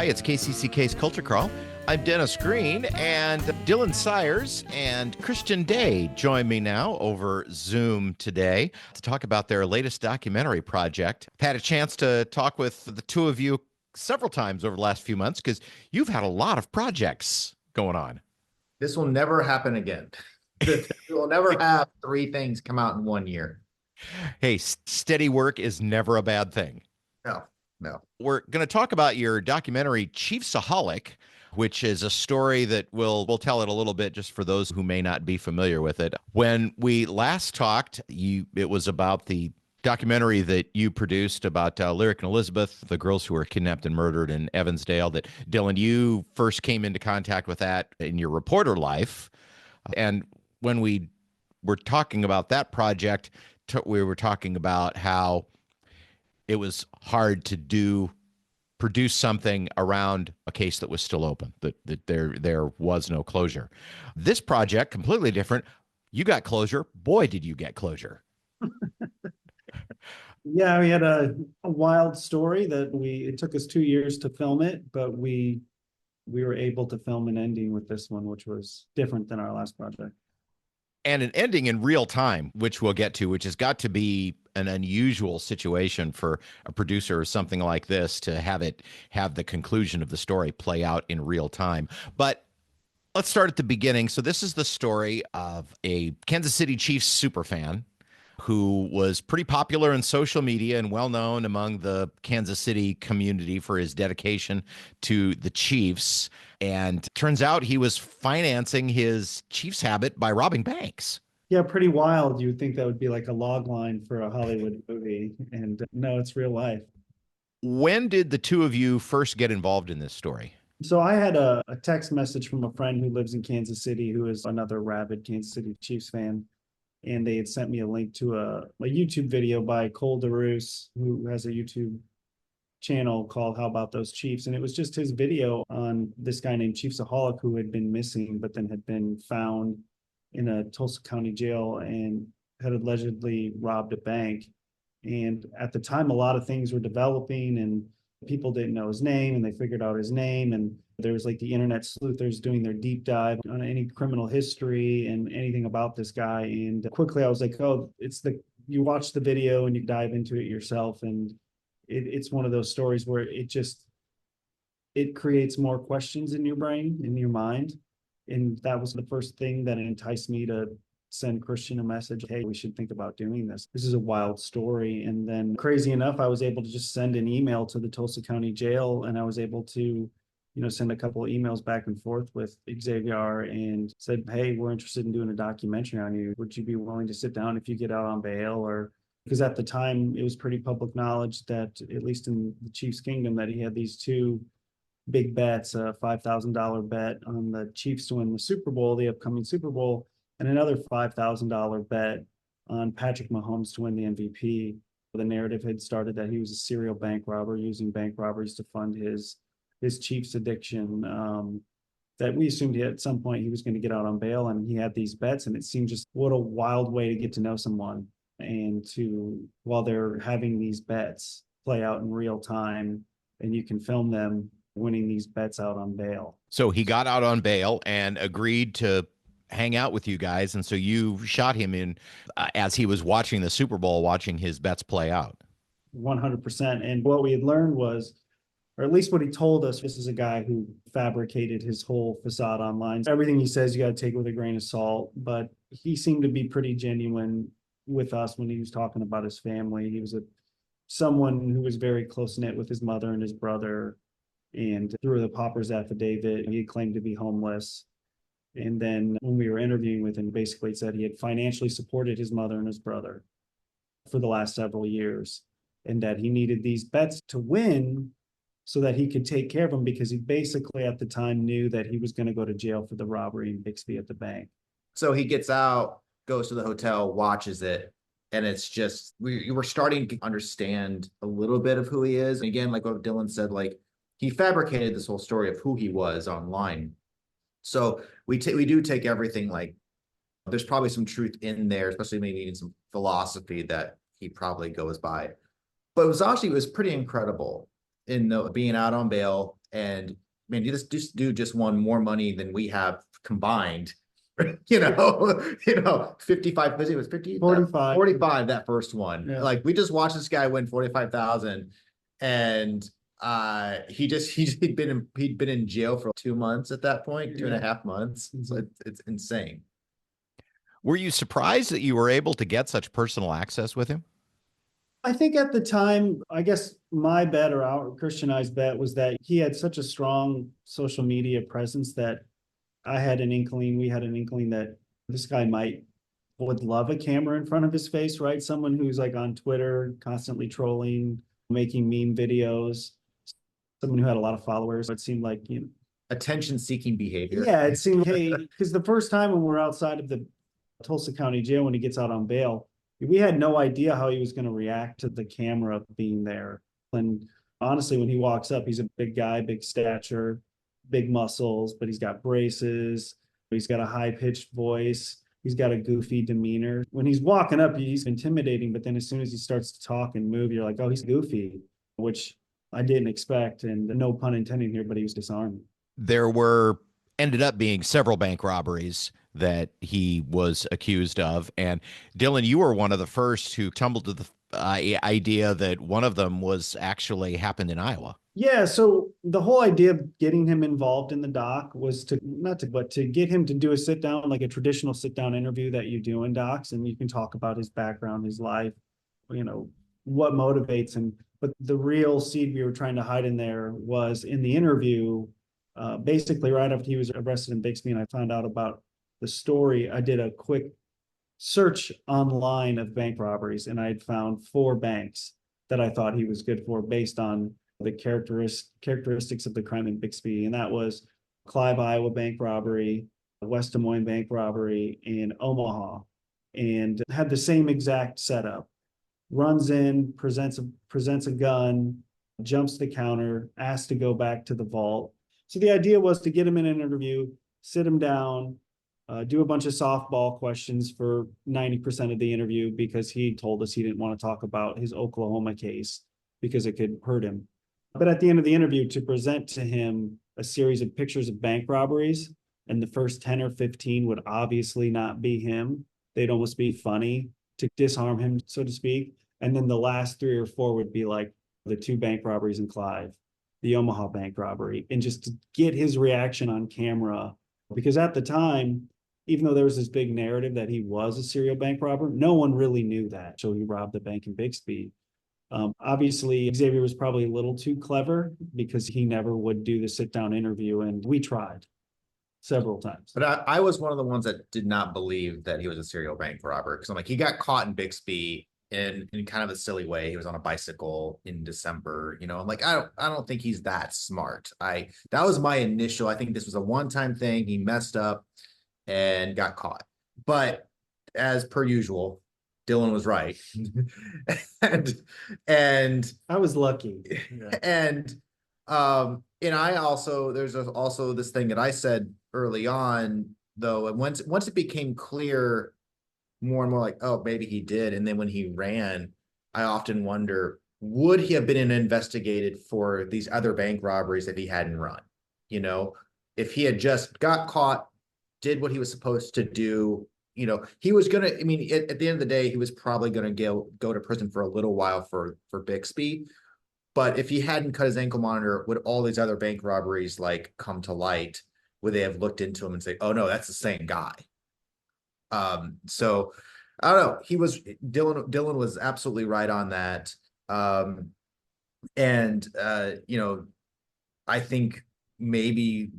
Hi, it's KCCK's Culture Crawl. I'm Dennis Green, and Dylan Sires and Christian Day join me now over Zoom today to talk about their latest documentary project. I've had a chance to talk with the two of you several times over the last few months because you've had a lot of projects going on. This will never happen again. We'll never have three things come out in 1 year. Hey, steady work is never a bad thing. No, no. We're going to talk about your documentary, Chiefsaholic, which is a story that we'll tell it a little bit just for those who may not be familiar with it. When we last talked, it was about the documentary that you produced about Lyric and Elizabeth, the girls who were kidnapped and murdered in Evansdale, that Dylan, you first came into contact with that in your reporter life. And when we were talking about that project, we were talking about how it was hard to produce something around a case that was still open, that there was no closure. This project, completely different. You got closure. Boy, did you get closure. Yeah, we had a wild story that it took us 2 years to film it, but we were able to film an ending with this one, which was different than our last project. And an ending in real time, which we'll get to, which has got to be an unusual situation for a producer or something like this to have the conclusion of the story play out in real time. But let's start at the beginning. So this is the story of a Kansas City Chiefs superfan who was pretty popular in social media and well known among the Kansas City community for his dedication to the Chiefs. And turns out he was financing his Chiefs habit by robbing banks. Yeah, pretty wild. You would think that would be like a log line for a Hollywood movie. And no, it's real life. When did the two of you first get involved in this story? So I had a text message from a friend who lives in Kansas City, who is another rabid Kansas City Chiefs fan. And they had sent me a link to a YouTube video by Cole DeRoos, who has a YouTube channel called How About Those Chiefs. And it was just his video on this guy named Chiefsaholic who had been missing, but then had been found in a Tulsa County jail and had allegedly robbed a bank. And at the time, a lot of things were developing and people didn't know his name, and they figured out his name. And there was like the internet sleuthers doing their deep dive on any criminal history and anything about this guy. And quickly I was like, oh, you watch the video and you dive into it yourself. And it's one of those stories where it creates more questions in your brain, in your mind. And that was the first thing that enticed me to send Christian a message. Hey, we should think about doing this. This is a wild story. And then crazy enough, I was able to just send an email to the Tulsa County Jail, and I was able to, send a couple of emails back and forth with Xavier and said, hey, we're interested in doing a documentary on you. Would you be willing to sit down if you get out on bail? Or because at the time it was pretty public knowledge that, at least in the Chiefs Kingdom, that he had these two big bets, a $5,000 bet on the Chiefs to win the Super Bowl, the upcoming Super Bowl, and another $5,000 bet on Patrick Mahomes to win the MVP. The narrative had started that he was a serial bank robber using bank robberies to fund his Chiefs addiction. That we assumed at some point he was going to get out on bail, and he had these bets, and it seemed just what a wild way to get to know someone, and while they're having these bets play out in real time, and you can film them winning these bets out on bail. So he got out on bail and agreed to hang out with you guys, and so you shot him in as he was watching the Super Bowl, watching his bets play out. 100%. And what we had learned was, or at least what he told us, this is a guy who fabricated his whole facade online. Everything he says, you got to take with a grain of salt, but he seemed to be pretty genuine with us when he was talking about his family. He was someone who was very close-knit with his mother and his brother, and through the pauper's affidavit, he claimed to be homeless. And then when we were interviewing with him, basically said he had financially supported his mother and his brother for the last several years, and that he needed these bets to win so that he could take care of them, because he basically at the time knew that he was going to go to jail for the robbery in Bixby at the bank. So he gets out, goes to the hotel, watches it, and it's just, we were starting to understand a little bit of who he is. And again, like what Dylan said, like he fabricated this whole story of who he was online. So we do take everything, like there's probably some truth in there, especially maybe in some philosophy that he probably goes by. But it was pretty incredible in being out on bail, And man, you just do just won more money than we have combined. 55, it was 50, 45. 45, that first one. Yeah. Like we just watched this guy win 45,000 and he'd been in jail for 2 months at that point, 2.5 months. So it's insane. Were you surprised that you were able to get such personal access with him? I think at the time, I guess my bet or our Christian I's bet was that he had such a strong social media presence that we had an inkling that this guy would love a camera in front of his face, right? Someone who's like on Twitter, constantly trolling, making meme videos, someone who had a lot of followers. It seemed like, Attention-seeking behavior. yeah, it seemed, hey, because the first time when we're outside of the Tulsa County Jail, when he gets out on bail, we had no idea how he was going to react to the camera being there. And honestly, when he walks up, he's a big guy, big stature, big muscles, but he's got braces. He's got a high-pitched voice. He's got a goofy demeanor. When he's walking up, he's intimidating, but then as soon as he starts to talk and move, you're like, oh, he's goofy, which I didn't expect. And no pun intended here, but he was disarming. There ended up being several bank robberies that he was accused of. And Dylan, you were one of the first who tumbled to the idea that one of them happened in Iowa. Yeah, so the whole idea of getting him involved in the doc was to get him to do a sit down, like a traditional sit down interview that you do in docs, and you can talk about his background, his life, what motivates him. But the real seed we were trying to hide in there was in the interview. Basically, right after he was arrested in Bixby, and I found out about the story, I did a quick search online of bank robberies, and I had found 4 banks that I thought he was good for based on the characteristics of the crime in Bixby. And that was Clive, Iowa bank robbery, West Des Moines bank robbery, and Omaha, and had the same exact setup. Runs in, presents a gun, jumps the counter, asks to go back to the vault. So the idea was to get him in an interview, sit him down, do a bunch of softball questions for 90% of the interview, because he told us he didn't want to talk about his Oklahoma case because it could hurt him. But at the end of the interview, to present to him a series of pictures of bank robberies, and the first 10 or 15 would obviously not be him. They'd almost be funny to disarm him, so to speak. And then the last 3 or 4 would be like the 2 bank robberies in Clive, the Omaha bank robbery, and just to get his reaction on camera. Because at the time, even though there was this big narrative that he was a serial bank robber, no one really knew that. So he robbed the bank in Bixby. Obviously, Xavier was probably a little too clever because he never would do the sit-down interview, and we tried several times. But I was one of the ones that did not believe that he was a serial bank robber, because I'm like, he got caught in Bixby in kind of a silly way. He was on a bicycle in December. I'm like, I don't think he's that smart. That was my initial. I think this was a one-time thing. He messed up and got caught. But as per usual, Dylan was right. and I was lucky. Yeah. And I also, there's also this thing that I said early on, though, and once it became clear more and more, like, oh, maybe he did. And then when he ran, I often wonder, would he have been investigated for these other bank robberies if he hadn't run? If he had just got caught, did what he was supposed to do, he was going to, at the end of the day, he was probably going to go to prison for a little while for Bixby. But if he hadn't cut his ankle monitor, would all these other bank robberies like come to light? Would they have looked into him and say, oh no, that's the same guy? So I don't know. Dylan was absolutely right on that. I think maybe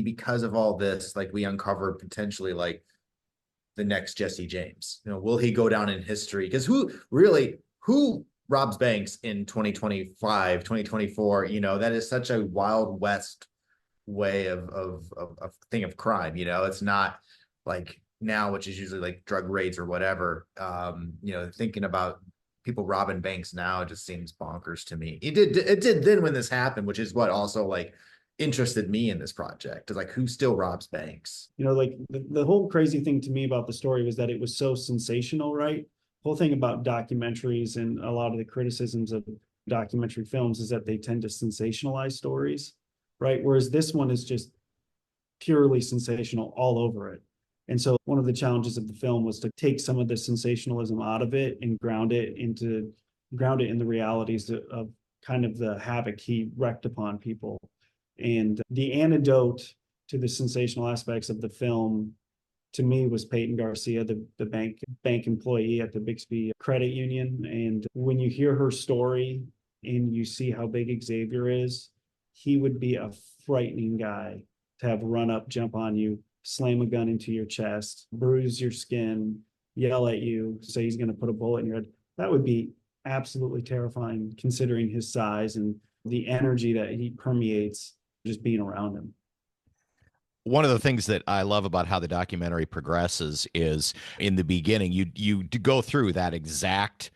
because of all this, like, we uncovered potentially like the next Jesse James. Will he go down in history? Because who robs banks in 2025, 2024? That is such a Wild West way of thing of crime. It's not like now, which is usually like drug raids or whatever. Thinking about people robbing banks now, it just seems bonkers to me. It did then when this happened, which is what also like interested me in this project, is like, who still robs banks? Like the whole crazy thing to me about the story was that it was so sensational, right? Whole thing about documentaries and a lot of the criticisms of documentary films is that they tend to sensationalize stories, right? Whereas this one is just purely sensational all over it. And so one of the challenges of the film was to take some of the sensationalism out of it and ground it in the realities of kind of the havoc he wreaked upon people. And the antidote to the sensational aspects of the film, to me, was Peyton Garcia, the bank employee at the Bixby Credit Union. And when you hear her story and you see how big Xavier is, he would be a frightening guy to have run up, jump on you, slam a gun into your chest, bruise your skin, yell at you, say he's going to put a bullet in your head. That would be absolutely terrifying, considering his size and the energy that he permeates just being around him. One of the things that I love about how the documentary progresses is in the beginning, you go through that exact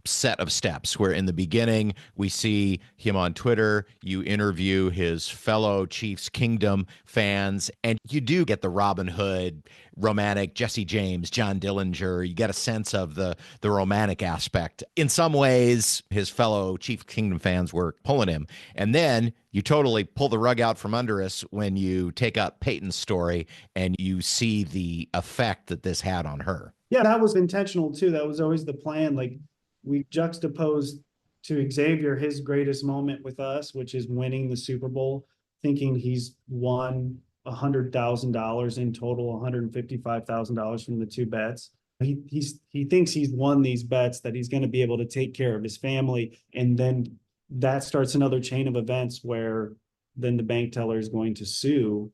set of steps where in the beginning we see him on Twitter, you interview his fellow Chiefs Kingdom fans, and you do get the Robin Hood romantic, Jesse James, John Dillinger. You get a sense of the romantic aspect. In some ways, his fellow Chiefs Kingdom fans were pulling him. And then you totally pull the rug out from under us when you take out Peyton's story and you see the effect that this had on her. Yeah, that was intentional too. That was always the plan. Like, we juxtaposed to Xavier his greatest moment with us, which is winning the Super Bowl, thinking he's won $100,000 in total, $155,000 from the two bets. He thinks he's won these bets, that he's going to be able to take care of his family. And then that starts another chain of events where then the bank teller is going to sue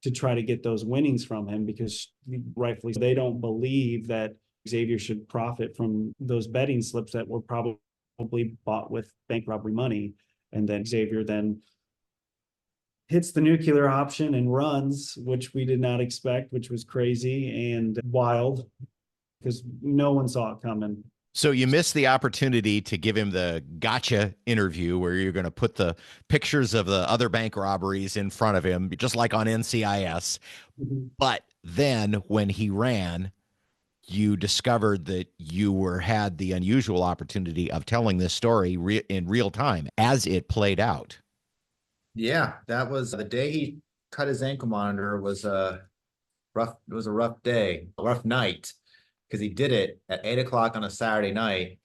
to try to get those winnings from him, because rightfully they don't believe that Xavier should profit from those betting slips that were probably bought with bank robbery money. And then Xavier then hits the nuclear option and runs, which we did not expect, which was crazy and wild because no one saw it coming. So you missed the opportunity to give him the gotcha interview where you're going to put the pictures of the other bank robberies in front of him, just like on NCIS. Mm-hmm. But then when he ran, you discovered that you had the unusual opportunity of telling this story in real time as it played out. Yeah, that was the day he cut his ankle monitor. Was a rough day, a rough night, because he did it at 8 o'clock on a Saturday night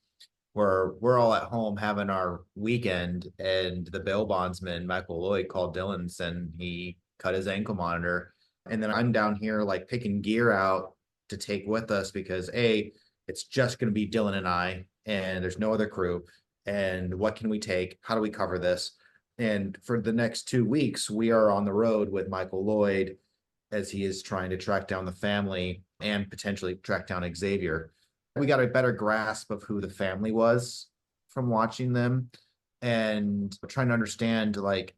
where we're all at home having our weekend, and the bail bondsman, Michael Lloyd, called Dylan and he cut his ankle monitor. And then I'm down here like picking gear out to take with us because it's just going to be Dylan and I, and there's no other crew. And what can we take? How do we cover this? And for the next 2 weeks, we are on the road with Michael Lloyd as he is trying to track down the family and potentially track down Xavier. We got a better grasp of who the family was from watching them and trying to understand like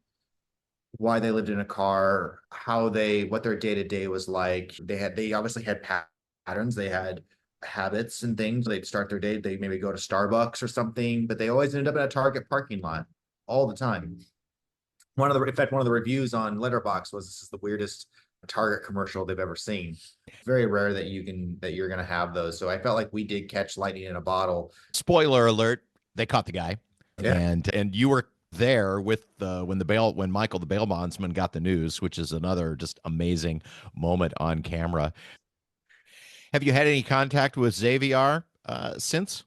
why they lived in a car, what their day-to-day was like. They obviously had patterns. They had habits and things. They'd start their day, they maybe go to Starbucks or something, but they always ended up in a Target parking lot all the time. In fact, one of the reviews on Letterboxd was, this is the weirdest Target commercial they've ever seen. Very rare that you're going to have those. So I felt like we did catch lightning in a bottle. Spoiler alert, they caught the guy. Yeah. And you were there with when Michael the bail bondsman got the news, which is another just amazing moment on camera. Have you had any contact with Xavier since?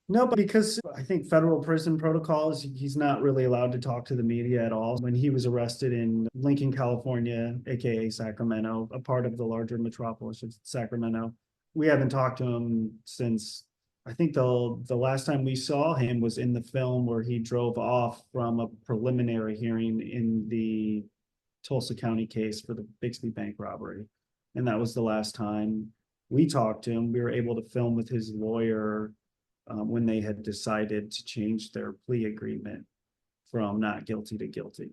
No, but because I think federal prison protocols, he's not really allowed to talk to the media at all. When he was arrested in Lincoln, California, aka Sacramento, a part of the larger metropolis of Sacramento, we haven't talked to him since, I think the last time we saw him was in the film where he drove off from a preliminary hearing in the Tulsa County case for the Bixby Bank robbery. And that was the last time we talked to him. We were able to film with his lawyer when they had decided to change their plea agreement from not guilty to guilty.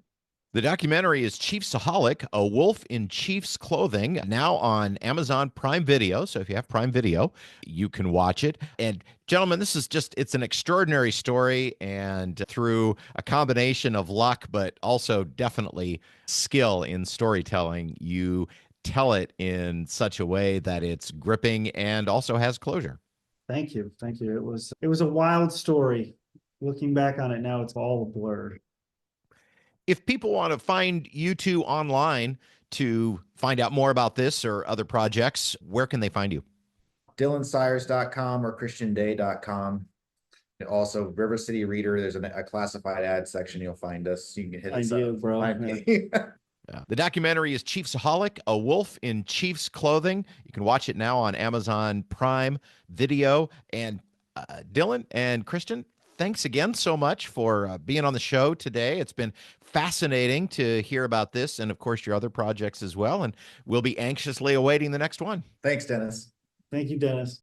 The documentary is Chiefsaholic, A Wolf in Chiefs Clothing, now on Amazon Prime Video. So if you have Prime Video, you can watch it. And gentlemen, it's an extraordinary story. And through a combination of luck, but also definitely skill in storytelling, you tell it in such a way that it's gripping and also has closure. Thank you. Thank you. It was a wild story. Looking back on it now, it's all blurred. If people want to find you two online to find out more about this or other projects, where can they find you? DylanSires.com or ChristianDay.com. Also, River City Reader, there's a classified ad section. You'll find us. You can hit us Find you, up. bro. Find Yeah. me. The documentary is Chiefsaholic, a wolf in Chiefs clothing. You can watch it now on Amazon Prime Video. And Dylan and Christian, thanks again so much for being on the show today. It's been fascinating to hear about this and, of course, your other projects as well. And we'll be anxiously awaiting the next one. Thanks, Dennis. Thank you, Dennis.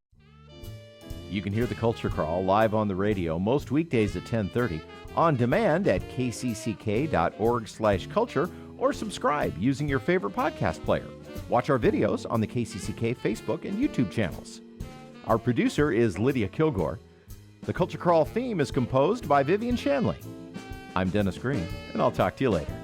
You can hear the Culture Crawl live on the radio most weekdays at 10:30, on demand at kcck.org/culture, or subscribe using your favorite podcast player. Watch our videos on the KCCK Facebook and YouTube channels. Our producer is Lydia Kilgore. The Culture Crawl theme is composed by Vivian Shanley. I'm Dennis Green, and I'll talk to you later.